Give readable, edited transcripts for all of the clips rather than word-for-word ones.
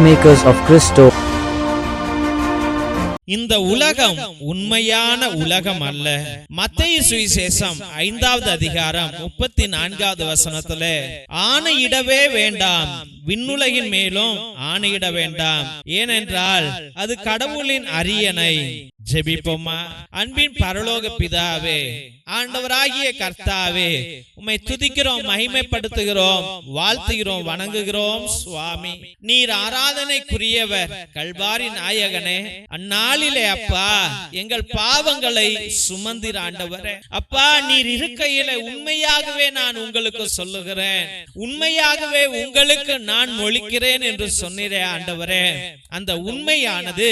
Peacemakers of Christo. இந்த உலகம் உண்மையான உலகம் அல்ல. மத்தேயு சுவிசேஷம் 5வது அதிகாரம் 34வது வசனத்திலே ஆணையிடவே வேண்டாம், விண்ணுலகின் மேலும் ஆணையிட வேண்டாம், ஏனென்றால் அது கடவுளின் அரியணை. ஜெபிப்போமா. அன்பின் பரலோக பிதாவே, ஆண்டவராகிய கர்த்தாவே, உம்மை துதிக்கிறோம், மகிமைப்படுத்துகிறோம், வாழ்த்துகிறோம், வணங்குகிறோம் சுவாமி. நீர் ஆராதனைக்குரியவர், கல்வாரி நாயகனே. அந்நாளிலே அப்பா எங்கள் பாவங்களை சுமந்திர ஆண்டவரே. அப்பா நீர் இருக்கையில உண்மையாகவே நான் உங்களுக்கு சொல்லுகிறேன், உண்மையாகவே உங்களுக்கு நான் மொழிக்கிறேன் என்று சொன்னீரே ஆண்டவரே. அந்த உண்மையானது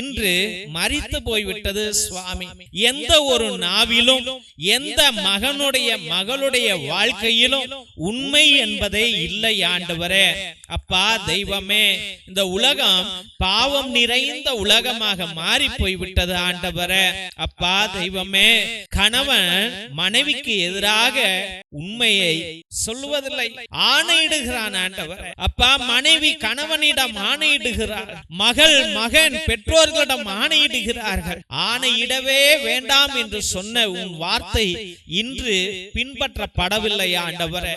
இன்று மரித்து போய்விட்டது சுவாமி. எந்த ஒரு நாவிலும் எந்த மகனுடைய மகளுடைய வாழ்க்கையிலும் உண்மை என்பதே இல்லை ஆண்டவரே. அப்பா தெய்வமே, இந்த உலகம் பாவம் நிறைந்த உலகமாக மாறி போய்விட்டது ஆண்டவரே. அப்பா தெய்வமே, கணவன் மனைவிக்கு எதிராக உண்மையை சொல்லுவதில்லை, ஆணையிடுகிறான் ஆண்டவரே. அப்பா மனைவி கணவனிடம் ஆணையிடுகிறார், மகள் மகன் பெற்றோர்களிடம் ஆணையிடுகிறார்கள். ஆணையிடவே வேண்டாம் என்று சொன்ன உன் வார்த்தை இன்று பின்பற்றப்படவில்லை ஆண்டவரே.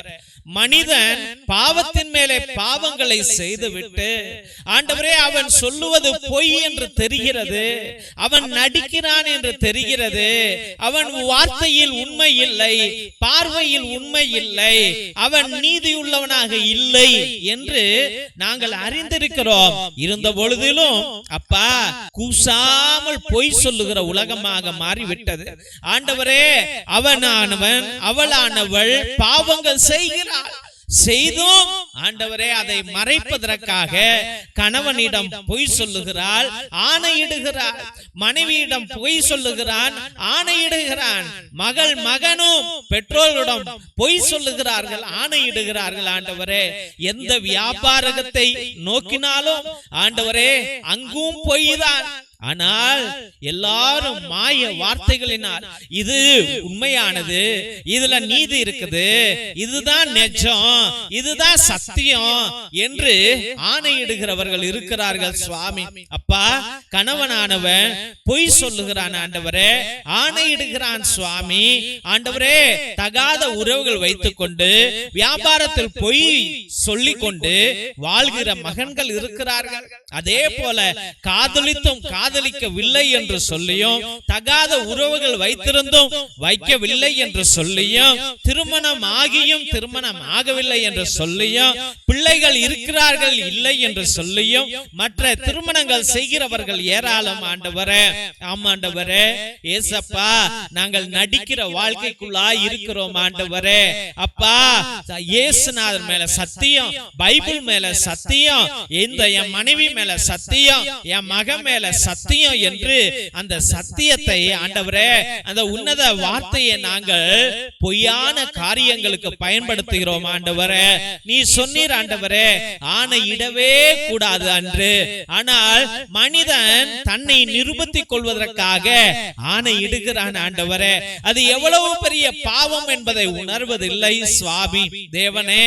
மனிதன் பாவத்தின் மேலே பாவங்களை செய்துவிட்டு ஆண்டவரே அவன் சொல்லுவது பொய் என்று தெரிகிறது, அவன் நடிக்கிறான் என்று தெரிகிறது, அவன் வார்த்தையில் உண்மை இல்லை, பார்வையில் உண்மை இல்லை, அவன் நீதியுள்ளவனாக இல்லை என்று நாங்கள் அறிந்திருக்கிறோம். இருந்த பொழுதிலும் அப்பா கூசாமல் பொய் சொல்லுகிற உலகமாக மாறிவிட்டது ஆண்டவரே. அவனானவன் அவளானவள் பாவங்கள் செய்கிறார், செய்தும் ஆண்டவரே அதை மறைப்பதற்காக கணவனிடம் பொய் சொல்லுகிறாள், ஆணையிடுகிறாள், மனைவியிடம் பொய் சொல்லுகிறான், ஆணையிடுகிறான், மகள் மகனும் பெற்றோரிடம் பொய் சொல்லுகிறார்கள், ஆணையிடுகிறார்கள் ஆண்டவரே. எந்த வியாபாரத்தை நோக்கினாலும் ஆண்டவரே அங்கும் பொய்தான். ஆனால் எல்லாரும் மாய வார்த்தைகளினால் இது உண்மையானது, இதுல நீதி இருக்குது, இதுதான் நிஜம், இதுதான் சத்தியம் என்று ஆணையிடுகிறவர்கள் இருக்கிறார்கள் சுவாமி. அப்பா கணவனானவன் பொய் சொல்லுகிறான் ஆண்டவரே, ஆணையிடுகிறான் சுவாமி. ஆண்டவரே தகாத உறவுகள் வைத்துக் கொண்டு வியாபாரத்தில் பொய் சொல்லிக் கொண்டு வாழ்கிற மகன்கள் இருக்கிறார்கள். அதே போல காதலித்தும் காதலிக்கவில்லை என்று சொல்லியும், தகாத உறவுகள் வைத்திருந்தும் வைக்கவில்லை என்று சொல்லியும், திருமணம் ஆகியும் திருமணம் ஆகவில்லை என்று சொல்லியும், பிள்ளைகள் இருக்கிறார்கள் இல்லை என்று சொல்லியும் மற்ற திருமணங்கள் செய்கிறவர்கள் ஏராளம் ஆண்டவரே. ஆமாண்டவரே ஏசப்பா, நாங்கள் நடிக்கிற வாழ்க்கைக்குள்ளாய் இருக்கிறோம் ஆண்டவரே. அப்பா இயேசுநாதர் மேல சத்தியம், பைபிள் மேல சத்தியம், இந்த என் மனைவி மேல சத்தியம், என் மகன் மேல சத்தியம் என்று அந்த சத்தியத்தை ஆண்டவரே, அந்த உன்னத வார்த்தையை நாங்கள் பொய்யான காரியங்களுக்கு பயன்படுத்துகிறோம் ஆண்டவரே. நீ சொன்னீர் ஆண்டவரே ஆணையிடவே கூடாது அன்று, ஆனால் மனிதன் தன்னை நிரூபித்துக் கொள்வதற்காக ஆணையிடுகிறான் ஆண்டவரே. அது எவ்வளவு பெரிய பாவம் என்பதை உணர்வதில்லை சுவாமி. தேவனே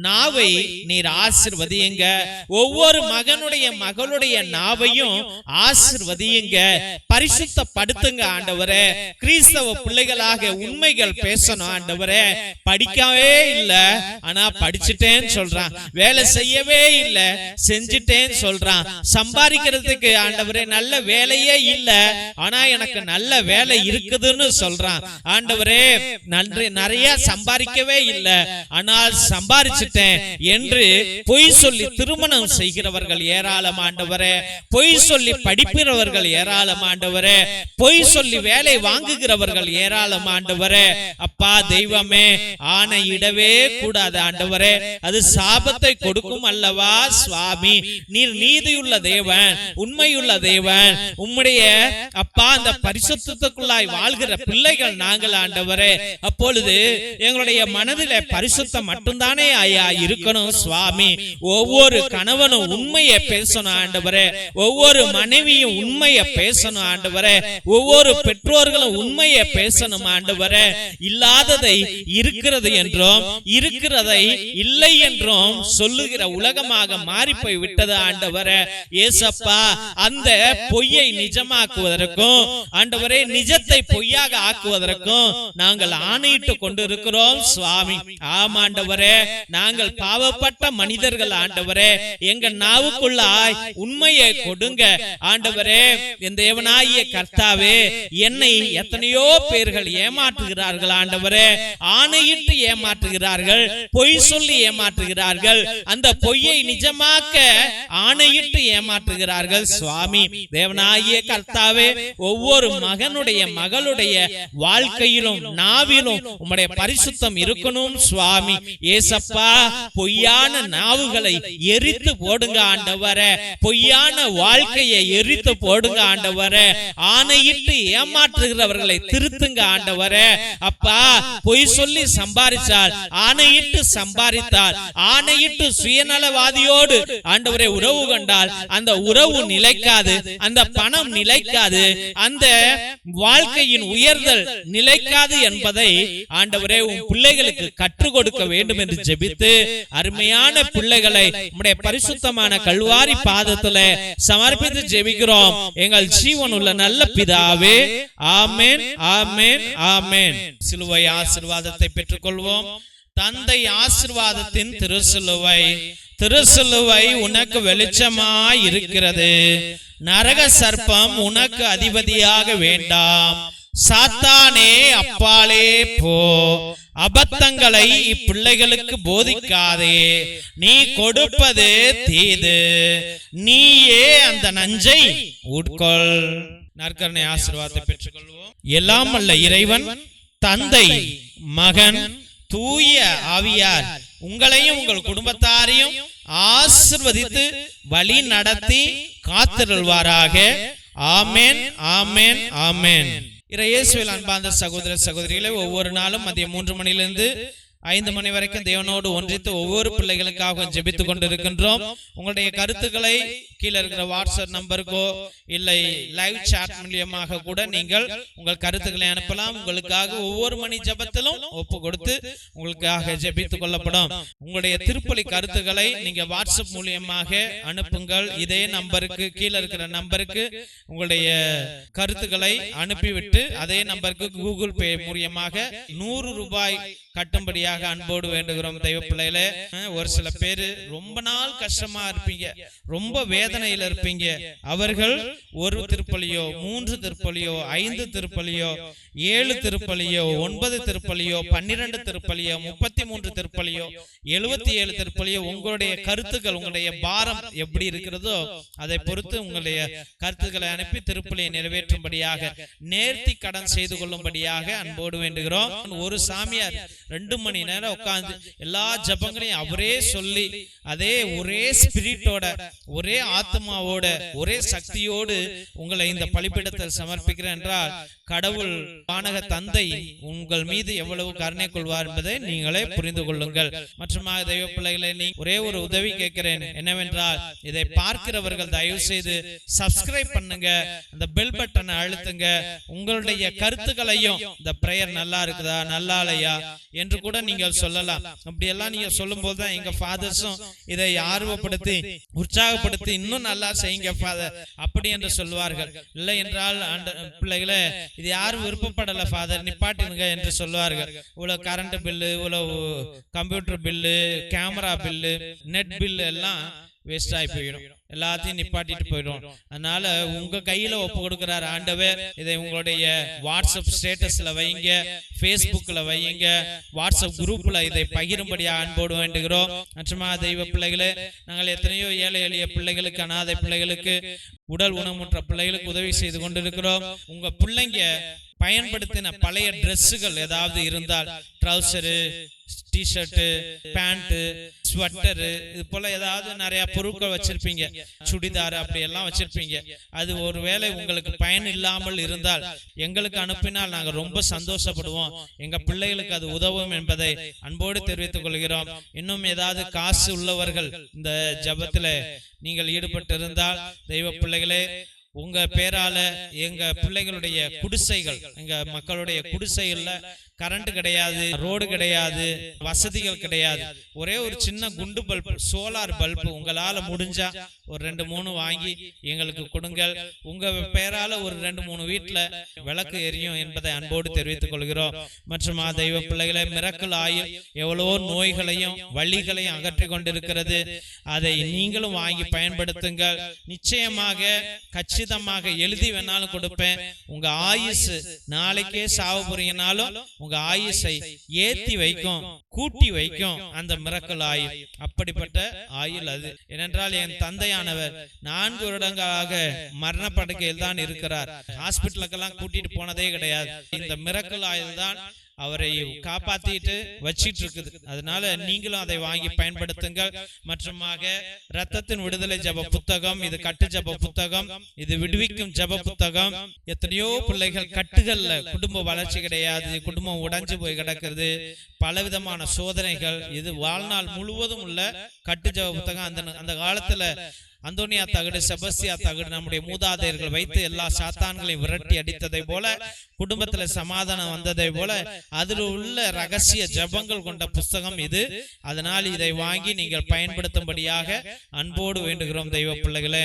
நாவை நீர் ஆசீர்வதியுங்க, ஒவ்வொரு மகனுடைய மகளுடைய நாவையும் ஆசீர்வதியுங்க, பரிசுத்தப்படுத்துங்க ஆண்டவரே. கிறிஸ்தவ பிள்ளைகளாக உண்மைகள் பேசணும் ஆண்டவரே. படிக்கவே இல்ல ஆனா படிச்சுட்டேன்னு சொல்றான், வேலை செய்யவே இல்ல செஞ்சுட்டேன்னு சொல்றான், சம்பாதிக்கிறதுக்கு ஆண்டவரே நல்ல வேலையே இல்ல ஆனா எனக்கு நல்ல வேலை இருக்குதுன்னு சொல்றான் ஆண்டவரே. நிறைய சம்பாதிக்கவே இல்ல ஆனால் சம்பாதிச்சுட்டேன் என்று பொய் சொல்லி திருமணம் செய்கிறவர்கள் ஏராளம் ஆண்டவரே, பொய் சொல்லி படிக்கிறவர்கள் ஏராளம் ஆண்டவரே, பொய் சொல்லி வேலை வாங்குகிறவர்கள் ஏராளம் ஆண்டவரே. அப்பா தெய்வமே, ஆணையிடவே கூடாது ஆண்டவரே, அது சாபத்தை கொடுக்கும் அல்லவா சுவாமி. நீர் நீதியுள்ள தேவன், உண்மையுள்ள தேவன், உம்முடைய அப்பா அந்த பரிசுத்தத்துக்குள்ளாய் வாழ்கிற பிள்ளைகள் நாங்கள் ஆண்டவரே. அப்பொழுது எங்களுடைய மனதிலே பரிசுத்தம் மட்டும்தானே ஐயா இருக்கணும் சுவாமி. ஒவ்வொரு கணவனும் உண்மையை பேசணும் ஆண்டவரே, ஒவ்வொரு மனைவியும் பிள்ளையும் உண்மையை பேசணும் ஆண்டவரே. ஒவ்வொரு பெற்றோர்களும் உண்மையை பேசணும் ஆண்டவரே. இல்லாததை இருக்கிறது என்றும் இருக்கிறதை இல்லை என்றும் சொல்லுகிற உலகமாக மாறி போய் விட்டது ஆண்டவரே. ஏசப்பா, அந்த பொய்யை நிஜமாக்குவதற்கும் ஆண்டவரே நிஜத்தை பொய்யாக ஆக்குவதற்கும் நாங்கள் ஆணையிட்டு கொண்டிருக்கிறோம் சுவாமி. ஆமாண்டவரே, நாங்கள் பாவப்பட்ட மனிதர்கள் ஆண்டவரே. எங்க நாவுக்குள்ளாய் உண்மையை கொடுங்க ஆண்டவரே. என் தேவனாகிய கர்த்தாவே, என்னை எத்தனையோ பேர்கள் ஏமாற்றுகிறார்கள் ஆண்டவரே. ஆணையிட்டு ஏமாற்றுகிறார்கள், பொய் சொல்லி ஏமாற்றுகிறார்கள். அந்த பொய்யை நிஜமாக்க ஆணையிட்டு ஏமாற்றுகிறார்கள் சுவாமி. தேவனாகிய கர்த்தாவே, ஒவ்வொரு மகனுடைய மகளுடைய வாழ்க்கையிலும் நாவிலும் உம்முடைய பரிசுத்தம் இருக்கணும் சுவாமி. ஏசப்பா, பொய்யான நாவுகளை எரித்து போடுங்க ஆண்டவரே. பொய்யான வாழ்க்கையை எரித்து போடுங்க ஆண்டவரே. ஆணையிட்டு ஏமாற்றுகிறவர்களை திருத்துங்க ஆண்டவரே. அப்பா, பொய் சொல்லி சம்பாதிச்சால், ஆணையிட்டு சம்பாதித்தால், ஆணையிட்டு சுயநலவாதியோடு ஆண்டவரே உறவு கொண்டால் அந்த உறவு நிலைக்காது, அந்த பணம் நிலைக்காது, அந்த வாழ்க்கையின் உயர்தல் நிலைக்காது என்பதை ஆண்டவரே உம் பிள்ளைகளுக்கு கற்றுக் கொடுக்க வேண்டும் என்று ஜெபித்து, அருமையான பிள்ளைகளை உம்முடைய பரிசுத்தமான கல்வாரி பாதத்திலே சமர்ப்பித்து ஜெபிக்கிறோம் எங்கள் ஜீவனுள்ள நல்ல பிதாவே. ஆமென், ஆமென், ஆமென். சிலுவை ஆசீர்வாதத்தை பெற்றுக்கொள்வோம். தந்தை ஆசீர்வாதத்தின் திருசிலுவை. திருசிலுவை உனக்கு வெளிச்சமாய் இருக்கிறது. நரக சர்ப்பம் உனக்கு அதிபதியாக வேண்டாம். சாத்தானே, அப்பாலே போ. அபத்தங்களை இப்பிள்ளைகளுக்கு போதிக்காதே. நீ கொடுப்பது தீது, நீயே அந்த நஞ்சை உட்கொள். நற்கருணை ஆசீர்வாதத்தை பெற்றுக்கொள்வோம். எல்லாம் அல்ல இறைவன், தந்தை, மகன், தூய ஆவியார் உங்களையும் உங்கள் குடும்பத்தாரையும் ஆசீர்வதித்து வழி நடத்தி காத்திருள்வாராக. ஆமென், ஆமென், ஆமென். இயேசுவில் அன்பார்ந்த சகோதர சகோதரிகளை, ஒவ்வொரு நாளும் மதியம் 3 மணியிலிருந்து 5 மணி வரைக்கும் தேவனோடு ஒன்றித்து ஒவ்வொரு பிள்ளைகளுக்காக ஜெபித்துக் கொண்டிருக்கின்றோம். உங்களுடைய கருத்துக்களை கீழே இருக்கிற வாட்ஸ்அப் நம்பருக்கோ இல்லை லைவ் சாட் மூலியமாக கூட நீங்கள் உங்கள் கருத்துக்களை அனுப்பலாம். உங்களுக்காக ஒவ்வொரு மணி ஜெபத்திலும் ஒப்பு கொடுத்து உங்களுக்காக ஜெபித்துக் கொள்ளப்படும். உங்களுடைய திருப்பலி கருத்துக்களை நீங்க வாட்ஸ்அப் மூலியமாக அனுப்புங்கள். இதே நம்பருக்கு, கீழே இருக்கிற நம்பருக்கு உங்களுடைய கருத்துக்களை அனுப்பிவிட்டு அதே நம்பருக்கு கூகுள் பே மூலியமாக 100 ரூபாய் கட்டும்படியாக அன்போடு வேண்டுகிறோம். தெய்வ பிள்ளைகளே, ஒரு சில பேரு ரொம்ப நாள் கஷ்டமா இருப்பீங்க, ரொம்ப வேதனையில இருப்பீங்க. அவர்கள் 1 திருப்பலியோ, 3 திருப்பலியோ, 5 திருப்பலியோ, 7 திருப்பலியோ, 9 திருப்பலியோ, 12 திருப்பலியோ, 33 திருப்பலியோ, 77 திருப்பலியோ, உங்களுடைய கருத்துக்கள், உங்களுடைய பாரம் எப்படி இருக்கிறதோ அதை பொறுத்து உங்களுடைய கருத்துக்களை அனுப்பி திருப்பலியை நிறைவேற்றும்படியாக, நேர்த்தி கடன் செய்து கொள்ளும்படியாக அன்போடு வேண்டுகிறோம். ஒரு சாமியார் 2 மணி நேரம் உட்கார்ந்து எல்லா ஜபங்களையும் அவரே சொல்லி, அதே ஒரே ஸ்பிரிட்டோட, ஒரே ஆத்மாவோட, ஒரே சக்தியோடு உங்களை இந்த பலிபீடத்தில் சமர்ப்பிக்கிறேன் என்றால் கடவுள் வானக தந்தை உங்கள் மீது எவ்வளவு கருணை கொள்வார் என்பதை நீங்களே புரிந்து கொள்ளுங்கள். மற்றும் தெய்வ பிள்ளைகளை, நீ ஒரே ஒரு உதவி கேட்கிறேன். என்னவென்றால், இதை பார்க்கிறவர்கள் தயவு செய்து சப்ஸ்கிரைப் பண்ணுங்க, அந்த பெல் பட்டனை அழுத்துங்க. உங்களுடைய கருத்துக்களையும், இந்த பிரேயர் நல்லா இருக்குதா, நல்லா இல்லையா என்று கூட நீங்கள் சொல்லலாம். அப்படி எல்லாம் நீங்க சொல்லும் போதுதான் எங்க ஃபாதர்ஸும் இதை ஆர்வப்படுத்தி உற்சாகப்படுத்தி இன்னும் நல்லா செய்யுங்க ஃபாதர் அப்படி என்று சொல்வார்கள். இல்லை என்றால் பிள்ளைகளே, இது யாரும் விருப்பப்படல ஃபாதர், நிப்பாட்டினுங்க என்று சொல்வார்கள். இவ்வளவு கரண்ட் பில்லு, இவ்வளவு computer bill, camera bill, net bill எல்லாம் வேஸ்ட் ஆகி போயிடும், எல்லாத்தையும் நிப்பாட்டிட்டு போயிடும். அதனால உங்க கையில ஒப்பு கொடுக்கிறார் ஆண்டவர். இதை உங்களுடைய வாட்ஸ்அப் ஸ்டேட்டஸ்ல வைங்க, பேஸ்புக்ல வைங்க, வாட்ஸ்அப் குரூப்ல இதை பகிரும்படியா அன்போடு வேண்டுகிறோம். மற்றமா தெய்வ பிள்ளைகளே, நாங்கள் எத்தனையோ ஏழை எளிய பிள்ளைகளுக்கு, அனாதை பிள்ளைகளுக்கு, உடல் ஊனமுற்ற பிள்ளைகளுக்கு உதவி செய்து கொண்டிருக்கிறோம். உங்க பிள்ளைங்க பயன்படுத்தின பழைய டிரெஸ்ஸுகள் ஏதாவது இருந்தால், ட்ரௌசரு, டிஷர்ட், பேண்ட், ஸ்வெட்டரு, இது போல ஏதாவது நிறைய பொருட்கள் வச்சிருப்பீங்க, சுடிதார் அப்படி எல்லாம் வச்சிருப்பீங்க. அது ஒருவேளை உங்களுக்கு பயன் இல்லாமல் இருந்தால் எங்களுக்கு அனுப்பினால் நாங்கள் ரொம்ப சந்தோஷப்படுவோம். எங்க பிள்ளைகளுக்கு அது உதவும் என்பதை அன்போடு தெரிவித்துக் கொள்கிறோம். இன்னும் ஏதாவது காசு உள்ளவர்கள் இந்த ஜபத்துல நீங்கள் ஈடுபட்டு இருந்தால், தெய்வ பிள்ளைகளே, உங்க பேரால எங்க பிள்ளைகளுடைய குடிசைகள், எங்க மக்களுடைய குடிசைகள்ல கரண்ட் கிடையாது, ரோடு கிடையாது, வசதிகள் கிடையாது. ஒரே ஒரு சின்ன குண்டு பல்ப், சோலார் பல்ப் உங்களால முடிஞ்சா ஒரு 2-3 வாங்கி எங்களுக்கு கொடுங்கள். உங்க பேரால ஒரு 2-3 வீட்டுல விளக்கு எரியும் என்பதை அன்போடு தெரிவித்துக் கொள்கிறோம். மற்றும் தெய்வ பிள்ளைகளை, மிரக்கல் ஆயில் எவ்வளவோ நோய்களையும் வலிகளையும் அகற்றி கொண்டிருக்கிறது. அதை நீங்களும் வாங்கி பயன்படுத்துங்கள். நிச்சயமாக கச்சிதமாக எழுதி வேணாலும் கொடுப்பேன். உங்க ஆயுசு நாளைக்கே சாவு புரியினாலும் உங்க ஆயுசை ஏத்தி வைக்கும், கூட்டி வைக்கும் அந்த மிரக்கல் ஆயுள். அப்படிப்பட்ட ஆயுள் அது. ஏனென்றால் என் தந்தையானவர் 4 வருடங்களாக மரணப்படுக்கையில் தான் இருக்கிறார். ஹாஸ்பிட்டலுக்கெல்லாம் கூட்டிட்டு போனதே கிடையாது. இந்த மிரக்கல் ஆயுள் தான் அவரை காப்பாத்திட்டு வச்சிட்டு இருக்குது. அதனால நீங்களும் அதை வாங்கி பயன்படுத்துங்கள். மற்றுமாக இரத்தத்தின் விடுதலை ஜப புத்தகம், இது கட்டு ஜப புத்தகம், இது விடுவிக்கும் ஜப புத்தகம். எத்தனையோ பிள்ளைகள் கட்டுகள்ல குடும்ப வளர்ச்சி கிடையாது, குடும்பம் உடைஞ்சு போய் கிடக்கிறது, பலவிதமான சோதனைகள். இது வாழ்நாள் முழுவதும் உள்ள கட்டு ஜப புத்தகம். அந்த காலத்துல அந்தோனியா தகடு, செபஸ்தியா தகடு நம்முடைய மூதாதையர்கள் வைத்து எல்லா சாத்தான்களையும் விரட்டி அடித்ததை போல, குடும்பத்துல சமாதானம் வந்ததை போல, அதில் உள்ள ரகசிய ஜபங்கள் கொண்ட புஸ்தகம் இது. அதனால் இதை வாங்கி நீங்கள் பயன்படுத்தும்படியாக அன்போடு வேண்டுகிறோம் தெய்வ பிள்ளைகளே.